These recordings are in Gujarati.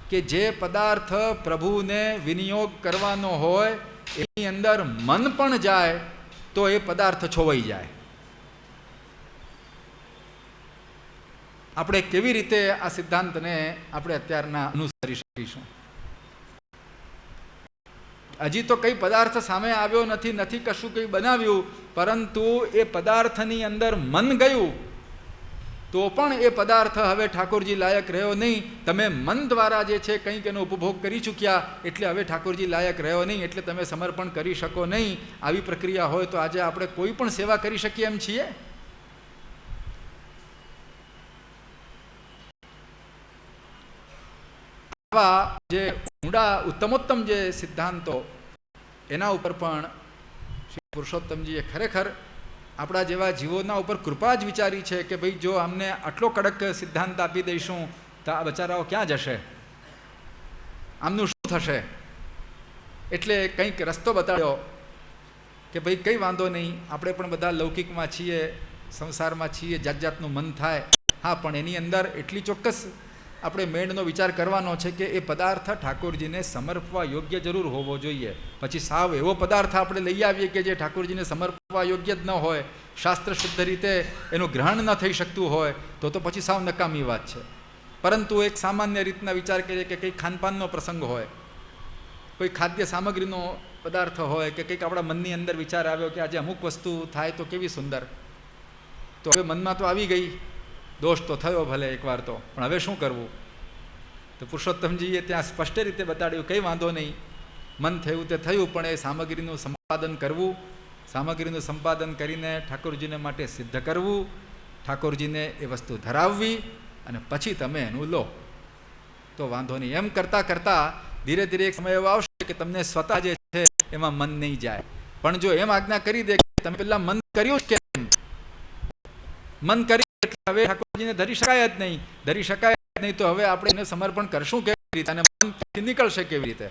કે જે પદાર્થ પ્રભુને વિનિયોગ કરવાનો હોય એની અંદર મન પણ જાય તો એ પદાર્થ છોવાઈ જાય. આપણે કેવી રીતે આ સિદ્ધાંતને આપણે અત્યારના અનુસરી શકીશું? હજી તો કઈ પદાર્થ સામે આવ્યો નથી, નથી કશું કંઈ બનાવ્યું, પરંતુ એ પદાર્થની અંદર મન ગયું તો પણ એ પદાર્થ હવે ઠાકોરજી લાયક રહ્યો નહીં. તમે મન દ્વારા જે છે કંઈક એનો ઉપભોગ કરી ચૂક્યા, એટલે હવે ઠાકોરજી લાયક રહ્યો નહીં, એટલે તમે સમર્પણ કરી શકો નહીં. આવી પ્રક્રિયા હોય તો આજે આપણે કોઈ પણ સેવા કરી શકીએ એમ છીએ? આવા જે ઊંડા ઉત્તમોત્તમ જે સિદ્ધાંતો, એના ઉપર પણ શ્રી પુરુષોત્તમજીએ ખરેખર આપણા જેવા જીવોના ઉપર કૃપા જ વિચારી છે કે ભાઈ જો અમને આટલો કડક સિદ્ધાંત આપી દઈશું તો આ બચારાઓ ક્યાં જશે, આમનું શું થશે? એટલે કંઈક રસ્તો બતાડ્યો કે ભાઈ કંઈ વાંધો નહીં, આપણે પણ બધા લૌકિકમાં છીએ, સંસારમાં છીએ, જાત જાતનું મન થાય. હા, પણ એની અંદર એટલી ચોક્કસ આપણે મેળનો વિચાર કરવાનો છે કે એ પદાર્થ ઠાકોરજીને સમર્પવા યોગ્ય જરૂર હોવો જોઈએ. પછી સાવ એવો પદાર્થ આપણે લઈ આવીએ કે જે ઠાકોરજીને સમર્પવા યોગ્ય જ ન હોય, શાસ્ત્ર શુદ્ધ રીતે એનું ગ્રહણ ન થઈ શકતું હોય, તો પછી સાવ નકામી વાત છે. પરંતુ એક સામાન્ય રીતના વિચાર કરીએ કે કંઈક ખાનપાનનો પ્રસંગ હોય, કોઈ ખાદ્ય સામગ્રીનો પદાર્થ હોય, કે કંઈક આપણા મનની અંદર વિચાર આવ્યો કે આજે અમુક વસ્તુ થાય તો કેવી સુંદર, તો હવે મનમાં તો આવી ગઈ, દોષ તો થયો ભલે એકવાર તો, પણ હવે શું કરવું? તો પુરુષોત્તમજીએ ત્યાં સ્પષ્ટ રીતે બતાડ્યું કંઈ વાંધો નહીં, મન થયું તે થયું, પણ એ સામગ્રીનું સંપાદન કરવું, સામગ્રીનું સંપાદન કરીને ઠાકોરજીને માટે સિદ્ધ કરવું, ઠાકોરજીને એ વસ્તુ ધરાવવી, અને પછી તમે એનું લો તો વાંધો નહીં. એમ કરતાં કરતાં ધીરે ધીરે એક સમય એવો આવશે કે તમને સ્વતઃ જે છે એમાં મન નહીં જાય. પણ જો એમ આજ્ઞા કરી દે કે તમે પેલા મન કર્યું જ કેમ, મન કરી એટલે હવે ઠાકોરજીને ધરી શકાય જ નહીં, ધરી શકાય જ નહીં, તો હવે આપણે એને સમર્પણ કરશું કેવી રીતે અને મનથી નીકળશે કેવી રીતે?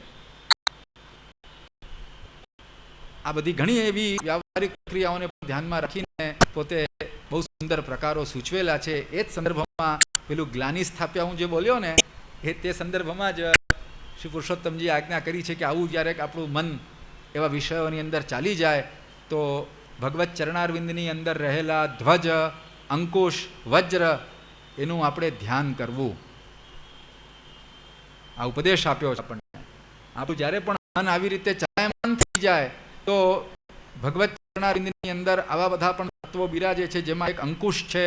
આ બધી ઘણી એવી વ્યાવહારિક પ્રક્રિયાઓને ધ્યાનમાં રાખીને પોતે બહુ સુંદર પ્રકારો સૂચવેલા છે. એ જ સંદર્ભમાં પેલું ગ્લાનિ સ્થાપ્યા હું જે બોલ્યો ને, એ તે સંદર્ભમાં જ શ્રી પુરુષોત્તમજીએ આજ્ઞા કરી છે કે આવું જ્યારે આપણું મન એવા વિષયોની અંદર ચાલી જાય તો ભગવત ચરણારવિંદની અંદર રહેલા ધ્વજ, અંકુશ, વજ્ર એનું આપણે ધ્યાન કરવું. આ ઉપદેશ આપ્યો છે આપણને. આપણું જ્યારે પણ મન આવી રીતે ચલાયમાન થઈ જાય તો ભગવત ચરણારવિંદની અંદર આવા બધા પણ તત્વો બિરાજે છે, જેમાં એક અંકુશ છે,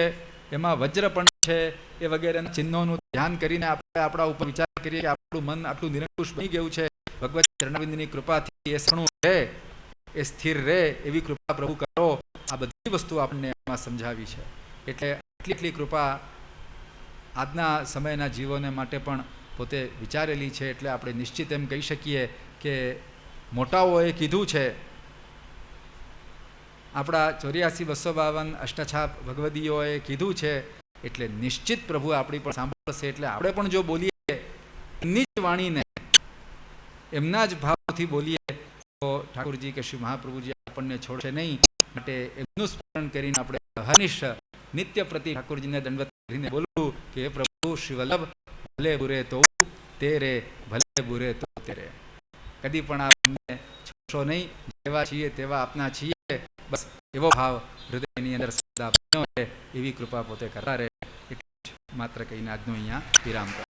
એમાં વજ્ર પણ છે, એ વગેરેના ચિહ્નોનું ધ્યાન કરીને આપણે આપણા ઉપર વિચાર કરીએ કે આપણું મન આટલું નિરંકુશ બની ગયું છે. ભગવત ચરણારવિંદની કૃપાથી એ સણું રહે, એ સ્થિર રહે એવી કૃપા પ્રભુ કરો. આ બધી વસ્તુ આપણને એમાં સમજાવી છે. એટલે એટલી કૃપા આજના સમયના જીવોને માટે પણ પોતે વિચારેલી છે. એટલે આપણે નિશ્ચિત એમ કહી શકીએ કે મોટાઓએ કીધું છે, આપણા 84-252 અષ્ટછાપ ભગવદીઓએ કીધું છે, એટલે નિશ્ચિત પ્રભુ આપણી પણ સાંભળશે. એટલે આપણે પણ જો બોલીએ એમની જ વાણીને એમના જ ભાવથી બોલીએ તો ઠાકોરજી કે શ્રી મહાપ્રભુજી આપણને છોડશે નહીં. માટે એમનું સ્મરણ કરીને આપણે હનિશ નિત્ય પ્રતિ ઠાકોરજીને દંડવત કરીને બોલવું કે હે પ્રભુ શ્રી વલ્લભ, ભલે બુરે તો તેરે, ભલે બુરે તો તેરે. કદી પણ આપને છોડશો નહીં. જેવા છીએ તેવા આપના છીએ, બસ એવો ભાવ હૃદયની અંદર સદા બન્યો રહે એવી કૃપા પોતે કરતા રહે. એટલું જ માત્ર કહીને આજનો અહીંયા વિરામ કરો.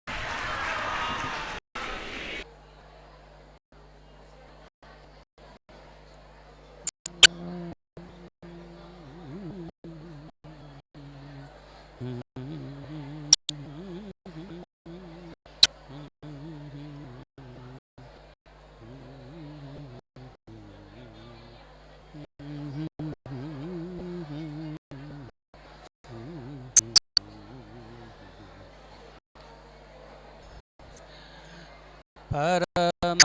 પરમ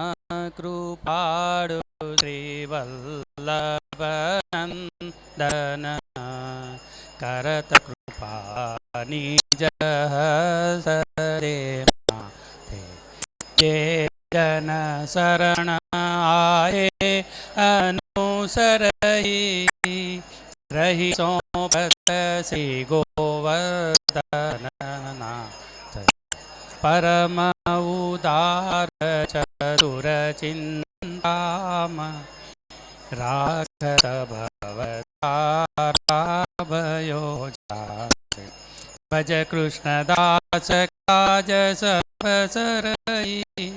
કૃપાળુ શ્રી વલ્લભનંદન કરત કૃપાની જહરે માથે જે જન શરણ આયે અનુસરહી રહી સોંપત શ્રી ગોવર્ધન નાથ પરમ ઉદાર ચતુર ચિંતામ રાખત ભવતારાભયો જાતે ભજ કૃષ્ણદાસ કાજ સબ સરઈ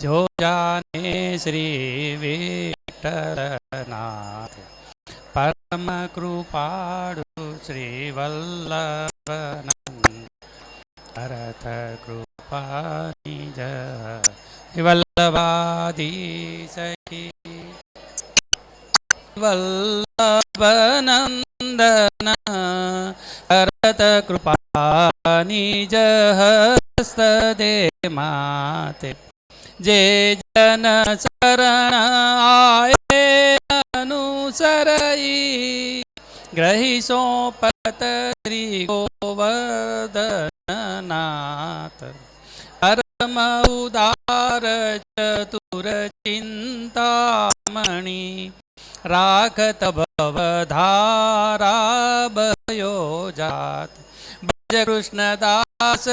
જો જાને શ્રી વિઠ્ઠલનાથ પરમ કૃપાળુ શ્રી વલ્લભનંદ ભરત કૃપાની જય વલ્લભાધીશ કી વલ્લભનંદન ભરત કૃપાની જય હસ્તદે માતે જે જન શરણ આયે અનુસરઈ ગ્રહી સોપત શ્રી ગોવર્ધનનાથ પરમ ઉદાર ચતુર ચિંતામણી રાખત ભવધારા ભયો જાત ભજ કૃષ્ણદાસ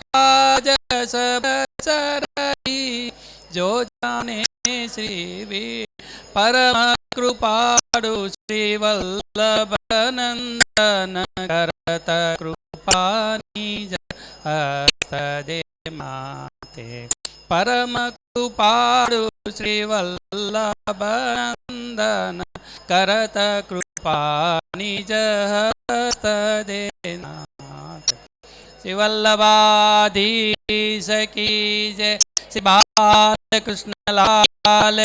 કાજ સબ સરઈ જો જાને શ્રી પરમ કૃપાળુ શ્રી વલ્લભનંદન કરત કૃપાની હસ્તદે માતે પરમ કૃપાળુ શ્રી વલ્લભનંદન કરત કૃપાની હસ્તદે નાથ શ્રી વલ્લભાધીશ કી જય શ્રી બાલકૃષ્ણ લાલ